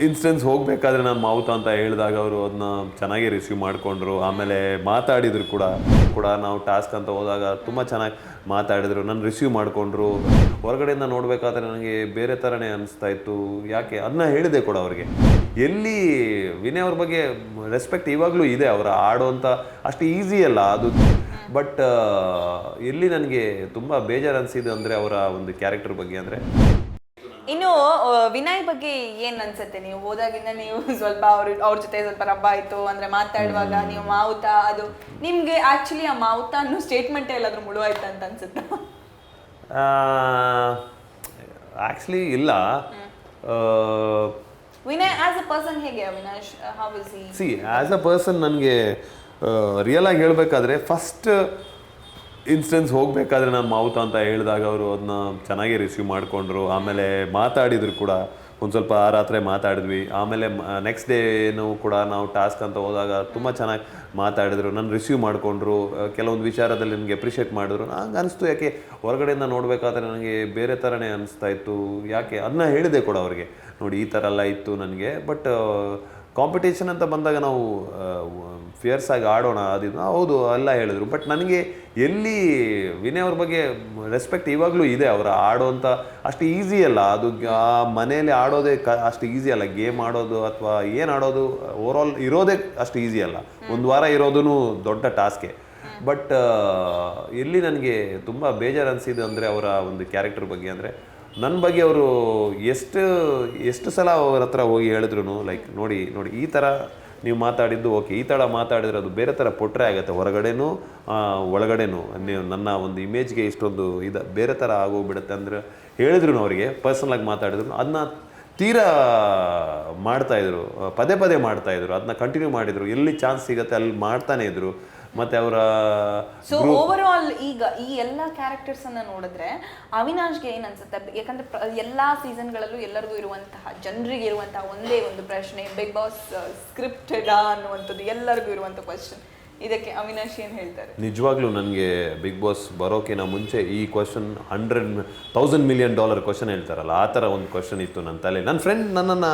Instance ಹೋಗಬೇಕಾದ್ರೆ ನಾನು ಮಾವುತ ಅಂತ ಹೇಳಿದಾಗ ಅವರು ಅದನ್ನ ಚೆನ್ನಾಗಿ ರಿಸೀವ್ ಮಾಡಿಕೊಂಡ್ರು. ಆಮೇಲೆ ಮಾತಾಡಿದ್ರು ಕೂಡ ನಾವು ಟಾಸ್ಕ್ ಅಂತ ಹೋದಾಗ ತುಂಬ ಚೆನ್ನಾಗಿ ಮಾತಾಡಿದ್ರು, ನಾನು ರಿಸೀವ್ ಮಾಡಿಕೊಂಡ್ರು. ಹೊರಗಡೆಯಿಂದ ನೋಡಬೇಕಾದ್ರೆ ನನಗೆ ಬೇರೆ ಥರನೇ ಅನಿಸ್ತಾ ಇತ್ತು. ಯಾಕೆ ಅದನ್ನ ಹೇಳಿದೆ ಕೂಡ ಅವ್ರಿಗೆ. ಎಲ್ಲಿ ವಿನಯ್ ಅವ್ರ ಬಗ್ಗೆ ರೆಸ್ಪೆಕ್ಟ್ ಇವಾಗಲೂ ಇದೆ, ಅವರ ಆಡೋಂಥ ಅಷ್ಟು ಈಸಿ ಅಲ್ಲ ಅದು. ಬಟ್ ಎಲ್ಲಿ ನನಗೆ ತುಂಬ ಬೇಜಾರು ಅನಿಸಿದೆ ಅಂದರೆ ಅವರ ಒಂದು ಕ್ಯಾರೆಕ್ಟರ್ ಬಗ್ಗೆ. ಅಂದರೆ ಇನ್ನು ವಿನಯ್ ಬಗ್ಗೆ ಏನ್ ಅನ್ಸುತ್ತೆ? ನೀವು ಹೋದಾಗಿಂದ ನೀವು ಸ್ವಲ್ಪ ಅವ್ರ ಜೊತೆ ಸ್ವಲ್ಪ ರಬ್ಬ ಆಯ್ತು ಅಂದ್ರೆ ಮಾತಾಡುವಾಗ ನೀವು ಮಾವುತ, ಅದು ನಿಮ್ಗೆ ಆಕ್ಚುಲಿ ಆ ಮಾವುತ ಅನ್ನೋ ಸ್ಟೇಟ್ಮೆಂಟ್ ಎಲ್ಲಾದ್ರೂ ಮುಳುವಾಯ್ತು ಅಂತ ಅನ್ಸುತ್ತೆ? ಆ್ಯಕ್ಚುಲಿ ಇಲ್ಲ. ವಿನಯ್ ಆಸ್ ಅ ಪರ್ಸನ್ ಹೇಗೆ Avinash? How is he? C as a person ನನಗೆ ರಿಯಲ್ ಆಗಿ ಹೇಳಬೇಕಾದ್ರೆ ಫಸ್ಟ್ ಇನ್ಸ್ಟೆನ್ಸ್ ಹೋಗಬೇಕಾದ್ರೆ ನಾನು ಮಾವುತ ಅಂತ ಹೇಳಿದಾಗ ಅವರು ಅದನ್ನ ಚೆನ್ನಾಗಿ ರಿಸೀವ್ ಮಾಡಿಕೊಂಡ್ರು. ಆಮೇಲೆ ಮಾತಾಡಿದ್ರು ಕೂಡ, ಒಂದು ಸ್ವಲ್ಪ ಆ ರಾತ್ರಿ ಮಾತಾಡಿದ್ವಿ. ಆಮೇಲೆ ನೆಕ್ಸ್ಟ್ ಡೇನು ಕೂಡ ನಾವು ಟಾಸ್ಕ್ ಅಂತ ಹೋದಾಗ ತುಂಬ ಚೆನ್ನಾಗಿ ಮಾತಾಡಿದ್ರು, ನಾನು ರಿಸೀವ್ ಮಾಡಿಕೊಂಡ್ರು. ಕೆಲವೊಂದು ವಿಚಾರದಲ್ಲಿ ನನಗೆ ಅಪ್ರಿಷಿಯೇಟ್ ಮಾಡಿದ್ರು. ನಂಗೆ ಅನಿಸ್ತು, ಯಾಕೆ ಹೊರಗಡೆಯಿಂದ ನೋಡಬೇಕಾದ್ರೆ ನನಗೆ ಬೇರೆ ಥರನೇ ಅನಿಸ್ತಾ ಇತ್ತು. ಯಾಕೆ ಅದನ್ನ ಹೇಳಿದೆ ಕೂಡ ಅವ್ರಿಗೆ, ನೋಡಿ ಈ ಥರ ಎಲ್ಲ ಇತ್ತು ನನಗೆ. ಬಟ್ ಕಾಂಪಿಟೇಷನ್ ಅಂತ ಬಂದಾಗ ನಾವು ಫಿಯರ್ಸ್ ಆಗಿ ಆಡೋಣ ಅದಿದ್ದು ಹೌದು ಎಲ್ಲ ಹೇಳಿದ್ರು. ಬಟ್ ನನಗೆ ಎಲ್ಲಿ ವಿನಯ್ ಅವ್ರ ಬಗ್ಗೆ ರೆಸ್ಪೆಕ್ಟ್ ಇವಾಗಲೂ ಇದೆ, ಅವರ ಆಡೋಂಥ ಅಷ್ಟು ಈಸಿ ಅಲ್ಲ ಅದು. ಆ ಮನೆಯಲ್ಲಿ ಆಡೋದೇ ಅಷ್ಟು ಈಸಿ ಅಲ್ಲ. ಗೇಮ್ ಆಡೋದು ಅಥವಾ ಏನು ಆಡೋದು ಓವರಾಲ್ ಇರೋದೇ ಅಷ್ಟು ಈಸಿ ಅಲ್ಲ. ಒಂದು ವಾರ ಇರೋದೂ ದೊಡ್ಡ ಟಾಸ್ಕೆ. ಬಟ್ ಎಲ್ಲಿ ನನಗೆ ತುಂಬ ಬೇಜಾರು ಅನಿಸಿದೆ ಅಂದರೆ ಅವರ ಒಂದು ಕ್ಯಾರೆಕ್ಟರ್ ಬಗ್ಗೆ. ಅಂದರೆ ನನ್ನ ಬಗ್ಗೆ ಅವರು ಎಷ್ಟು ಸಲ ಅವ್ರ ಹತ್ರ ಹೋಗಿ ಹೇಳಿದ್ರು, ಲೈಕ್ ನೋಡಿ ಈ ಥರ ನೀವು ಮಾತಾಡಿದ್ದು ಓಕೆ, ಈ ಥರ ಮಾತಾಡಿದ್ರೆ ಅದು ಬೇರೆ ಥರ ಪೊಟ್ರೆ ಆಗುತ್ತೆ, ಹೊರಗಡೆನೂ ಒಳಗಡೆನೂ ನೀವು ನನ್ನ ಒಂದು ಇಮೇಜ್ಗೆ ಇಷ್ಟೊಂದು ಬೇರೆ ಥರ ಆಗೋಗ್ಬಿಡುತ್ತೆ ಅಂದರೆ ಹೇಳಿದ್ರು ಅವರಿಗೆ. ಪರ್ಸನಲಾಗಿ ಮಾತಾಡಿದ್ರು, ಅದನ್ನ ತೀರಾ ಮಾಡ್ತಾಯಿದ್ರು, ಪದೇ ಮಾಡ್ತಾಯಿದ್ರು, ಅದನ್ನ ಕಂಟಿನ್ಯೂ ಮಾಡಿದರು. ಎಲ್ಲಿ ಚಾನ್ಸ್ ಸಿಗುತ್ತೆ ಅಲ್ಲಿ ಮಾಡ್ತಾನೆ ಇದ್ರು. ಮತ್ತು ಅವರ ಸೊ ಓವರ್ ಆಲ್ ಈಗ ಈ ಎಲ್ಲ ಕ್ಯಾರೆಕ್ಟರ್ಸ್ ಅನ್ನ ನೋಡಿದ್ರೆ ಅವಿನಾಶ್ಗೆ ಏನ್ ಅನ್ಸುತ್ತೆ? ಯಾಕಂದ್ರೆ ಎಲ್ಲಾ ಸೀಸನ್ಗಳಲ್ಲೂ ಎಲ್ಲರಿಗೂ ಇರುವಂತಹ, ಜನರಿಗೆ ಇರುವಂತಹ ಒಂದೇ ಒಂದು ಪ್ರಶ್ನೆ, ಬಿಗ್ ಬಾಸ್ ಸ್ಕ್ರಿಪ್ಟೆಡ್ ಅನ್ನುವಂಥದ್ದು ಎಲ್ಲರಿಗೂ ಇರುವಂಥ ಕ್ವಶನ್. ಇದಕ್ಕೆ ಅವಿನಾಶ್ ಏನು ಹೇಳ್ತಾರೆ? ನಿಜವಾಗ್ಲೂ ನನಗೆ ಬಿಗ್ ಬಾಸ್ ಬರೋಕ್ಕಿಂತ ಮುಂಚೆ ಈ ಕ್ವಶನ್ $100,000 million ಕ್ವಶನ್ ಹೇಳ್ತಾರಲ್ಲ, ಆ ಥರ ಒಂದು ಕ್ವಶನ್ ಇತ್ತು ನನ್ನ ತಲೆ. ನನ್ನ ಫ್ರೆಂಡ್ ನನ್ನನ್ನು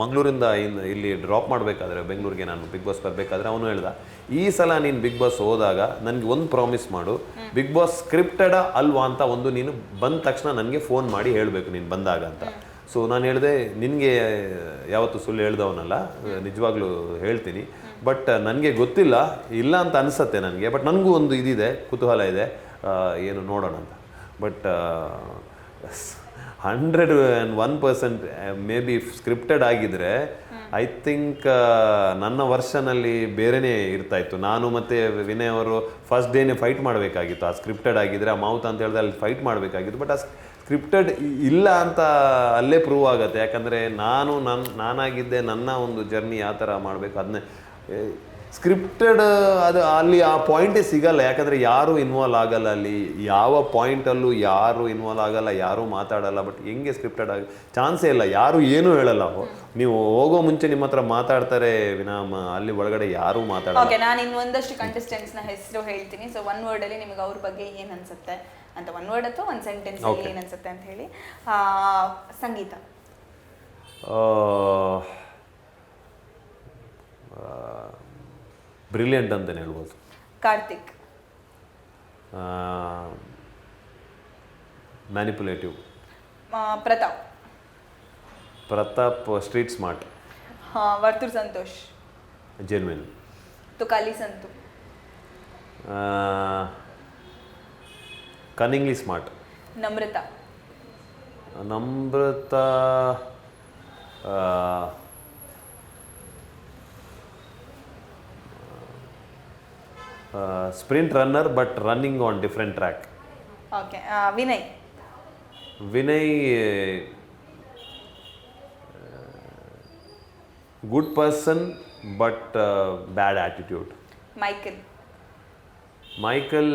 ಮಂಗಳೂರಿಂದ ಇಲ್ಲಿ ಡ್ರಾಪ್ ಮಾಡಬೇಕಾದ್ರೆ, ಬೆಂಗಳೂರಿಗೆ ನಾನು ಬಿಗ್ ಬಾಸ್ ಬರಬೇಕಾದ್ರೆ ಅವನು ಹೇಳ್ದ, ಈ ಸಲ ನೀನು ಬಿಗ್ ಬಾಸ್ ಹೋದಾಗ ನನಗೆ ಒಂದು ಪ್ರಾಮಿಸ್ ಮಾಡು, ಬಿಗ್ ಬಾಸ್ ಸ್ಕ್ರಿಪ್ಟೆಡ ಅಲ್ವಾ ಅಂತ ಒಂದು ನೀನು ಬಂದ ತಕ್ಷಣ ನನಗೆ ಫೋನ್ ಮಾಡಿ ಹೇಳಬೇಕು ನೀನು ಬಂದಾಗ ಅಂತ. ಸೊ ನಾನು ಹೇಳಿದೆ, ನಿನಗೆ ಯಾವತ್ತೂ ಸುಳ್ಳು ಹೇಳ್ದವನಲ್ಲ, ನಿಜವಾಗ್ಲೂ ಹೇಳ್ತೀನಿ. ಬಟ್ ನನಗೆ ಗೊತ್ತಿಲ್ಲ, ಇಲ್ಲ ಅಂತ ಅನಿಸತ್ತೆ ನನಗೆ. ಬಟ್ ನನಗೂ ಒಂದು ಇದಿದೆ, ಕುತೂಹಲ ಇದೆ, ಏನು ನೋಡೋಣ ಅಂತ. ಬಟ್ 101% ಮೇ ಬಿ ಸ್ಕ್ರಿಪ್ಟೆಡ್ ಆಗಿದ್ರೆ ಐ ಥಿಂಕ್ ನನ್ನ ವರ್ಷನಲ್ಲಿ ಬೇರೆಯೇ ಇರ್ತಾಯಿತ್ತು. ನಾನು ಮತ್ತು ವಿನಯ್ ಅವರು ಫಸ್ಟ್ ಡೇನೇ ಫೈಟ್ ಮಾಡಬೇಕಾಗಿತ್ತು. ಆ ಸ್ಕ್ರಿಪ್ಟೆಡ್ ಆಗಿದ್ದರೆ, ಆ ಮಾವುತ ಅಂತ ಹೇಳಿದ್ರೆ ಅಲ್ಲಿ ಫೈಟ್ ಮಾಡಬೇಕಾಗಿತ್ತು. ಬಟ್ ಆ ಸ್ಕ್ರಿಪ್ಟೆಡ್ ಇಲ್ಲ ಅಂತ ಅಲ್ಲೇ ಪ್ರೂವ್ ಆಗುತ್ತೆ. ಯಾಕಂದರೆ ನಾನಾಗಿದ್ದೆ, ನನ್ನ ಒಂದು ಜರ್ನಿ ಯಾವ ಥರ ಮಾಡಬೇಕು ಅದನ್ನೇ. ಸ್ಕ್ರಿಪ್ಟೆಡ್ ಅದು ಅಲ್ಲಿ ಆ ಪಾಯಿಂಟೇ ಸಿಗಲ್ಲ. ಯಾಕಂದರೆ ಯಾರೂ ಇನ್ವಾಲ್ವ್ ಆಗಲ್ಲ ಅಲ್ಲಿ, ಯಾವ ಪಾಯಿಂಟಲ್ಲೂ ಯಾರೂ ಇನ್ವಾಲ್ವ್ ಆಗಲ್ಲ, ಯಾರೂ ಮಾತಾಡಲ್ಲ. ಬಟ್ ಹೆಂಗೆ ಸ್ಕ್ರಿಪ್ಟೆಡ್ ಚಾನ್ಸೇ ಇಲ್ಲ, ಯಾರೂ ಏನೂ ಹೇಳಲ್ಲ. ನೀವು ಹೋಗೋ ಮುಂಚೆ ನಿಮ್ಮ ಹತ್ರ ಮಾತಾಡ್ತಾರೆ ವಿನಾಮ, ಅಲ್ಲಿ ಒಳಗಡೆ ಯಾರೂ ಮಾತಾಡಲ್ಲ. ಓಕೆ, ನಾನು ಇನ್ನೊಂದಷ್ಟು ಕಂಟೆಸ್ಟೆಂಟ್ಸ್ನ ಹೆಸರು ಹೇಳ್ತೀನಿ. ಸೊ ಒನ್ ವರ್ಡಲ್ಲಿ ನಿಮಗೆ ಅವ್ರ ಬಗ್ಗೆ ಏನು ಅನ್ಸುತ್ತೆ ಅಂತ, ಒನ್ ವರ್ಡ್ ಅಥವಾ ಒಂದು ಸೆಂಟೆನ್ಸ್ ಏನು ಅನ್ಸುತ್ತೆ ಅಂತ ಹೇಳಿ. ಸಂಗೀತ ಬ್ರಿಲಿಯಂಟ್ ಅಂತಲೇ ಹೇಳ್ಬೋದು. Karthik manipulative. Prathap street smart. Varthur Santhosh genuine. Tukali Santhu. Cunningly smart. Namratha. Sprint runner but running on different track. Okay. Vinay good person but bad attitude. Michael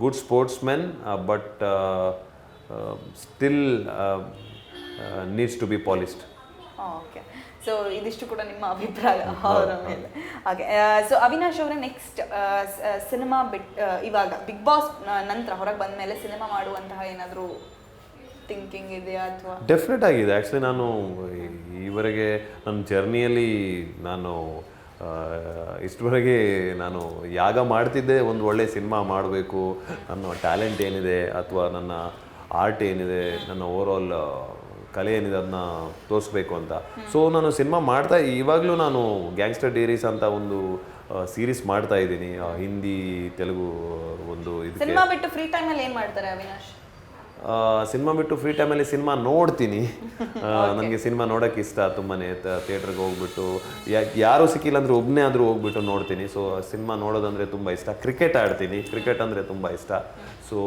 good sportsman but still needs to be polished. Okay. So ಇದಿಷ್ಟು ಕೂಡ ನಿಮ್ಮ ಅಭಿಪ್ರಾಯ ಅವರ ಮೇಲೆ. ಹಾಗೆ so Avinash ಅವರೇ, next cinema ಇವಾಗ big boss ನಂತರ ಹೊರಗೆ ಬಂದ ಮೇಲೆ ಸಿನಿಮಾ ಮಾಡುವಂತಹ ಏನಾದರೂ ಥಿಂಕಿಂಗ್ ಇದೆಯಾ ಅಥವಾ? ಡೆಫಿನೆಟ್ ಆಗಿದೆ. ಆ್ಯಕ್ಚುಲಿ ನಾನು ಈವರೆಗೆ ನನ್ನ ಜರ್ನಿಯಲ್ಲಿ ನಾನು ಇಷ್ಟವರೆಗೆ ನಾನು ಯಾಗ ಮಾಡ್ತಿದ್ದೆ ಒಂದು ಒಳ್ಳೆ ಸಿನಿಮಾ ಮಾಡಬೇಕು, ನನ್ನ ಟ್ಯಾಲೆಂಟ್ ಏನಿದೆ ಅಥವಾ ನನ್ನ ಆರ್ಟ್ ಏನಿದೆ, ನನ್ನ ಓವರಾಲ್ ಕಲೆ ಏನಿದೆ ಅದನ್ನ ತೋರಿಸ್ಬೇಕು ಅಂತ. ಸೊ ನಾನು ಸಿನಿಮಾ ಮಾಡ್ತಾ ಇವಾಗಲೂ ನಾನು ಗ್ಯಾಂಗ್ಸ್ಟರ್ ಡೈರೀಸ್ ಅಂತ ಒಂದು ಸೀರೀಸ್ ಮಾಡ್ತಾ ಇದ್ದೀನಿ, ಹಿಂದಿ ತೆಲುಗು ಒಂದು ಇದಕ್ಕೆ. ಸಿನಿಮಾ ಬಿಟ್ಟು ಫ್ರೀ ಟೈಮಲ್ಲಿ ಏನು ಮಾಡ್ತಾರೆ ಅವಿನಾಶ್? ಸಿನಿಮಾ ಬಿಟ್ಟು ಫ್ರೀ ಟೈಮಲ್ಲಿ ಸಿನಿಮಾ ನೋಡ್ತೀನಿ. ನನಗೆ ಸಿನಿಮಾ ನೋಡೋಕ್ಕೆ ಇಷ್ಟ ತುಂಬಾ. ಥಿಯೇಟ್ರಿಗೆ ಹೋಗ್ಬಿಟ್ಟು ಯಾರೂ ಸಿಕ್ಕಿಲ್ಲ ಅಂದರೆ ಒಬ್ಬನೇ ಆದರೂ ಹೋಗ್ಬಿಟ್ಟು ನೋಡ್ತೀನಿ. ಸೊ ಸಿನಿಮಾ ನೋಡೋದಂದರೆ ತುಂಬ ಇಷ್ಟ. ಕ್ರಿಕೆಟ್ ಆಡ್ತೀನಿ, ಕ್ರಿಕೆಟ್ ಅಂದರೆ ತುಂಬ ಇಷ್ಟ. ಸೊ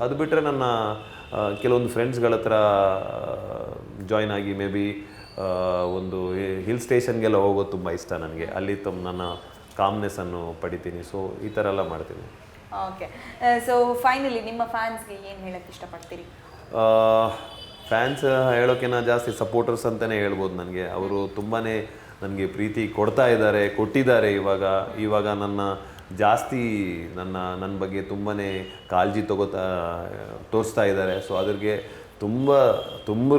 ಅದು ಬಿಟ್ಟರೆ ನನ್ನ ಕೆಲವೊಂದು ಫ್ರೆಂಡ್ಸ್ಗಳ ಹತ್ರ ಜಾಯ್ನ್ ಆಗಿ ಮೇ ಬಿ ಒಂದು ಹಿಲ್ ಸ್ಟೇಷನ್ಗೆಲ್ಲ ಹೋಗೋದು ತುಂಬ ಇಷ್ಟ ನನಗೆ. ಅಲ್ಲಿ ನನ್ನ ಕಾಮ್ನೆಸ್ಸನ್ನು ಪಡಿತೀನಿ. ಸೊ ಈ ಥರ ಎಲ್ಲ ಮಾಡ್ತೀನಿ. ಓಕೆ, ಸೊ ಫೈನಲಿ ನಿಮ್ಮ ಫ್ಯಾನ್ಸ್ಗೆ ಏನು ಹೇಳಕ್ಕೆ ಇಷ್ಟಪಡ್ತೀರಿ? ಫ್ಯಾನ್ಸ್ ಹೇಳೋಕ್ಕಿಂತ ಜಾಸ್ತಿ ಸಪೋರ್ಟರ್ಸ್ ಅಂತಲೇ ಹೇಳ್ಬೋದು. ನನಗೆ ಅವರು ತುಂಬಾ ನನಗೆ ಪ್ರೀತಿ ಕೊಟ್ಟಿದ್ದಾರೆ. ಇವಾಗ ನನ್ನ ಜಾಸ್ತಿ ನನ್ನ ಬಗ್ಗೆ ತುಂಬಾ ಕಾಳಜಿ ತೋರಿಸ್ತಾ ಇದ್ದಾರೆ. ಸೊ ಅದ್ರಿಗೆ ತುಂಬ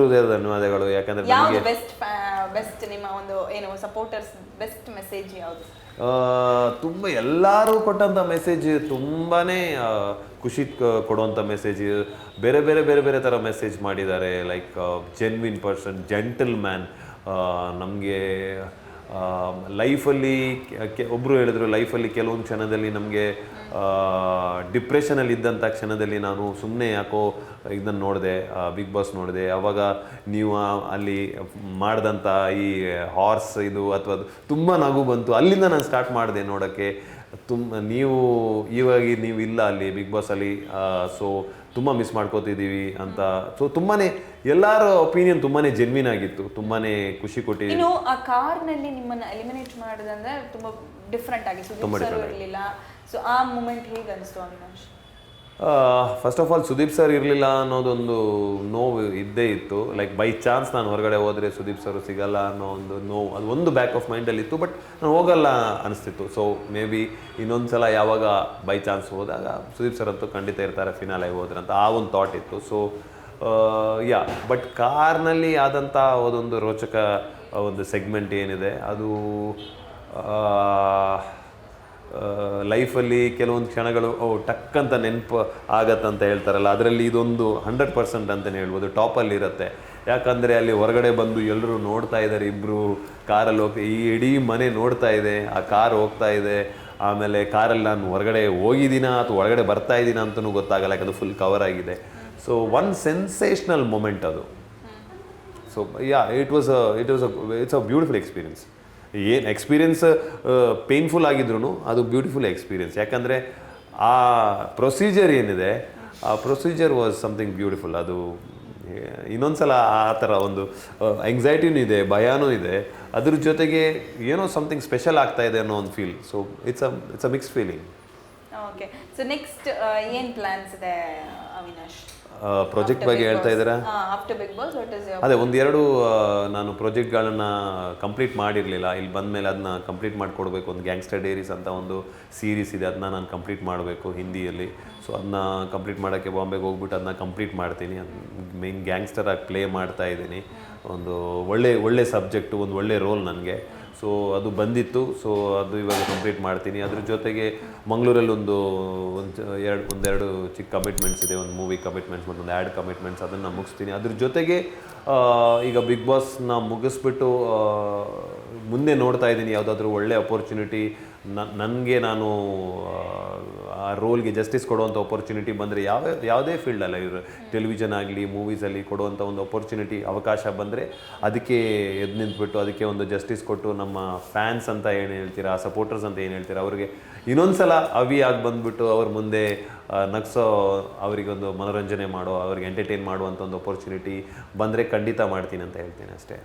ಹೃದಯದ ಧನ್ಯವಾದಗಳು. ಯಾಕಂದರೆ ಯಾವುದು ಬೆಸ್ಟ್ ನಿಮ್ಮ ಒಂದು ಏನು ಸಪೋರ್ಟರ್ಸ್ ಬೆಸ್ಟ್ ಮೆಸೇಜ್ ಯಾವುದು? ತುಂಬ ಎಲ್ಲರೂ ಕೊಟ್ಟಂಥ ಮೆಸೇಜ್ ತುಂಬಾ ಖುಷಿ ಕೊಡುವಂಥ ಮೆಸೇಜ್. ಬೇರೆ ಬೇರೆ ಥರ ಮೆಸೇಜ್ ಮಾಡಿದ್ದಾರೆ. Like genuine person, gentle man. ನಮಗೆ ಲೈಫಲ್ಲಿ ಒಬ್ಬರು ಹೇಳಿದ್ರು, ಲೈಫಲ್ಲಿ ಕೆಲವೊಂದು ಕ್ಷಣದಲ್ಲಿ ನಮಗೆ ಡಿಪ್ರೆಷನಲ್ಲಿ ಇದ್ದಂಥ ಕ್ಷಣದಲ್ಲಿ ನಾನು ಸುಮ್ಮನೆ ಯಾಕೋ ಇದನ್ನು ನೋಡಿದೆ, ಬಿಗ್ ಬಾಸ್ ನೋಡಿದೆ. ಆವಾಗ ನೀವು ಅಲ್ಲಿ ಮಾಡಿದಂಥ ಈ ಹಾರ್ಸ್ ಇದು ಅಥವಾ ತುಂಬ ನಗು ಬಂತು. ಅಲ್ಲಿಂದ ನಾನು ಸ್ಟಾರ್ಟ್ ಮಾಡಿದೆ ನೋಡೋಕ್ಕೆ. ನೀವು ಇಲ್ಲ ಅಲ್ಲಿ ಬಿಗ್ ಬಾಸಲ್ಲಿ. ಸೊ ತುಂಬ ಮಿಸ್ ಮಾಡ್ಕೋತಿದ್ದೀವಿ ಅಂತ. ಸೊ ತುಂಬಾ ಎಲ್ಲರ ಒಪಿನಿಯನ್ ತುಂಬಾ ಜೆನ್ವಿನ್ ಆಗಿತ್ತು, ತುಂಬಾ ಖುಷಿ ಕೊಟ್ಟಿದ್ದೀವಿ. ಇನ್ನು ಆ ಕಾರ್ನಲ್ಲಿ ನಿಮ್ಮನ್ನ ಎಲಿಮಿನೇಟ್ ಮಾಡೋದಂದ್ರೆ ತುಂಬ ಡಿಫ್ರೆಂಟ್ ಆಗಿ ಸುದೀಪ್ ಸರ್ ಇರಲಿಲ್ಲ. ಸೊ ಆ ಮೂಮೆಂಟ್ ಹೇಗೆ ಅನಿಸ್ತು Avinash? First of all Sudeep sir ಇರಲಿಲ್ಲ ಅನ್ನೋದೊಂದು ನೋವು ಇದ್ದೇ ಇತ್ತು. ಲೈಕ್ ಬೈ ಚಾನ್ಸ್ ನಾನು ಹೊರಗಡೆ ಹೋದರೆ ಸುದೀಪ್ ಸರ್ ಸಿಗಲ್ಲ ಅನ್ನೋ ಒಂದು ನೋವು, ಅದು ಒಂದು ಬ್ಯಾಕ್ ಆಫ್ ಮೈಂಡಲ್ಲಿ ಇತ್ತು. ಬಟ್ ನಾನು ಹೋಗಲ್ಲ ಅನಿಸ್ತಿತ್ತು. ಸೊ ಮೇ ಬಿ ಇನ್ನೊಂದು ಸಲ ಯಾವಾಗ ಬೈ ಚಾನ್ಸ್ ಹೋದಾಗ ಸುದೀಪ್ ಸರ್ ಅಂತೂ ಖಂಡಿತ ಇರ್ತಾರೆ ಫಿನಾಲೆ ಹೋದ್ರೆ ಅಂತ ಆ ಒಂದು ಥಾಟ್ ಇತ್ತು. ಸೊ ಬಟ್ ಕಾರ್ನಲ್ಲಿ ಆದಂಥ ಅದೊಂದು ರೋಚಕ ಒಂದು ಸೆಗ್ಮೆಂಟ್ ಏನಿದೆ ಅದು ಲೈಫಲ್ಲಿ ಕೆಲವೊಂದು ಕ್ಷಣಗಳು ಟಕ್ ಅಂತ ನೆನಪು ಆಗತ್ತಂತ ಹೇಳ್ತಾರಲ್ಲ, ಅದರಲ್ಲಿ ಇದೊಂದು 100% ಅಂತಲೇ ಹೇಳ್ಬೋದು, ಟಾಪಲ್ಲಿರುತ್ತೆ. ಯಾಕಂದರೆ ಅಲ್ಲಿ ಹೊರಗಡೆ ಬಂದು ಎಲ್ಲರೂ ನೋಡ್ತಾ ಇದ್ದಾರೆ, ಇಬ್ಬರು ಕಾರಲ್ಲಿ ಈ ಇಡೀ ಮನೆ ನೋಡ್ತಾ ಇದೆ, ಆ ಕಾರ್ ಹೋಗ್ತಾ ಇದೆ. ಆಮೇಲೆ ಕಾರಲ್ಲಿ ನಾನು ಹೊರಗಡೆ ಹೋಗಿದ್ದೀನಾ ಅಥವಾ ಹೊರಗಡೆ ಬರ್ತಾ ಇದ್ದೀನಾ ಅಂತಲೂ ಗೊತ್ತಾಗಲ್ಲ, ಯಾಕಂದ್ರೆ ಫುಲ್ ಕವರ್ ಆಗಿದೆ. ಸೊ ಒನ್ ಸೆನ್ಸೇಷ್ನಲ್ ಮೊಮೆಂಟ್ ಅದು. So it's a beautiful experience. ಏನು ಎಕ್ಸ್ಪೀರಿಯನ್ಸ್ ಪೇನ್ಫುಲ್ ಆಗಿದ್ರು ಅದು ಬ್ಯೂಟಿಫುಲ್ ಎಕ್ಸ್ಪೀರಿಯನ್ಸ್. ಯಾಕಂದರೆ ಆ ಪ್ರೊಸೀಜರ್ ಏನಿದೆ, ಆ ಪ್ರೊಸೀಜರ್ ವಾಸ್ ಸಮಥಿಂಗ್ ಬ್ಯೂಟಿಫುಲ್. ಅದು ಇನ್ನೊಂದು ಸಲ ಆ ಥರ ಒಂದು ಎಂಗ್ಸೈಟಿನೂ ಇದೆ, ಭಯನೂ ಇದೆ, ಅದ್ರ ಜೊತೆಗೆ ಏನೋ ಸಮಥಿಂಗ್ ಸ್ಪೆಷಲ್ ಆಗ್ತಾ ಇದೆ ಅನ್ನೋ ಒಂದು feel. So it's a mix feeling. Okay, so next ಏನು ಪ್ಲಾನ್ಸ್ ಇದೆ ಅವಿನಾಶ್? ಪ್ರಾಜೆಕ್ಟ್ ಬಗ್ಗೆ ಹೇಳ್ತಾ ಇದ್ದೀರಾ? ಆಫ್ಟರ್ ಬಿಗ್ ಬಾಸ್ ಅದೇ ಒಂದೆರಡು ನಾನು ಪ್ರಾಜೆಕ್ಟ್ಗಳನ್ನ ಕಂಪ್ಲೀಟ್ ಮಾಡಿರಲಿಲ್ಲ. ಇಲ್ಲಿ ಬಂದಮೇಲೆ ಅದನ್ನ ಕಂಪ್ಲೀಟ್ ಮಾಡಿಕೊಡ್ಬೇಕು. ಒಂದು ಗ್ಯಾಂಗ್ಸ್ಟರ್ ಡೈರೀಸ್ ಅಂತ ಒಂದು ಸೀರೀಸ್ ಇದೆ, ಅದನ್ನ ನಾನು ಕಂಪ್ಲೀಟ್ ಮಾಡಬೇಕು ಹಿಂದಿಯಲ್ಲಿ. ಸೊ ಅದನ್ನ ಕಂಪ್ಲೀಟ್ ಮಾಡೋಕ್ಕೆ ಬಾಂಬೆಗೆ ಹೋಗ್ಬಿಟ್ಟು ಅದನ್ನ ಕಂಪ್ಲೀಟ್ ಮಾಡ್ತೀನಿ. ಮೇನ್ ಗ್ಯಾಂಗ್ಸ್ಟರ್ ಆಗಿ ಪ್ಲೇ ಮಾಡ್ತಾ ಇದ್ದೀನಿ. ಒಂದು ಒಳ್ಳೆ ಸಬ್ಜೆಕ್ಟು, ಒಂದು ಒಳ್ಳೆ ರೋಲ್ ನನಗೆ. ಸೊ ಅದು ಬಂದಿತ್ತು. ಸೊ ಅದು ಇವಾಗ ಕಂಪ್ಲೀಟ್ ಮಾಡ್ತೀನಿ. ಅದ್ರ ಜೊತೆಗೆ ಮಂಗಳೂರಲ್ಲಿ ಒಂದೆರಡು ಚಿಕ್ಕ ಕಮಿಟ್ಮೆಂಟ್ಸ್ ಇದೆ. ಒಂದು ಮೂವಿ ಕಮಿಟ್ಮೆಂಟ್ಸ್ ಮತ್ತು ಒಂದು ಆ್ಯಡ್ ಕಮಿಟ್ಮೆಂಟ್ಸ್, ಅದನ್ನು ಮುಗಿಸ್ತೀನಿ. ಅದ್ರ ಜೊತೆಗೆ ಈಗ ಬಿಗ್ ಬಾಸ್ನ ಮುಗಿಸ್ಬಿಟ್ಟು ಮುಂದೆ ನೋಡ್ತಾ ಇದ್ದೀನಿ ಯಾವುದಾದ್ರೂ ಒಳ್ಳೆ ಅಪರ್ಚುನಿಟಿ ನನಗೆ, ನಾನು ಆ ರೋಲ್ಗೆ ಜಸ್ಟಿಸ್ ಕೊಡುವಂಥ ಅಪರ್ಚುನಿಟಿ ಬಂದರೆ ಯಾವುದೇ ಫೀಲ್ಡಲ್ಲ, ಇವರು ಟೆಲಿವಿಷನ್ ಆಗಲಿ ಮೂವೀಸಲ್ಲಿ ಕೊಡುವಂಥ ಒಂದು ಅಪರ್ಚುನಿಟಿ ಅವಕಾಶ ಬಂದರೆ ಅದಕ್ಕೆ ಎದ್ದು ನಿಂತ್ಬಿಟ್ಟು ಅದಕ್ಕೆ ಒಂದು ಜಸ್ಟಿಸ್ ಕೊಟ್ಟು ನಮ್ಮ ಫ್ಯಾನ್ಸ್ ಅಂತ ಏನು ಹೇಳ್ತೀರಾ, ಸಪೋರ್ಟರ್ಸ್ ಅಂತ ಏನು ಹೇಳ್ತೀರಾ, ಅವ್ರಿಗೆ ಇನ್ನೊಂದು ಸಲ ಆಗಿ ಬಂದುಬಿಟ್ಟು ಅವ್ರ ಮುಂದೆ ನಗ್ಸೋ, ಅವರಿಗೊಂದು ಮನೋರಂಜನೆ ಮಾಡೋ, ಅವ್ರಿಗೆ ಎಂಟರ್ಟೈನ್ ಮಾಡುವಂಥ ಒಂದು ಅಪರ್ಚುನಿಟಿ ಬಂದರೆ ಖಂಡಿತ ಮಾಡ್ತೀನಿ ಅಂತ ಹೇಳ್ತೀನಿ ಅಷ್ಟೇ.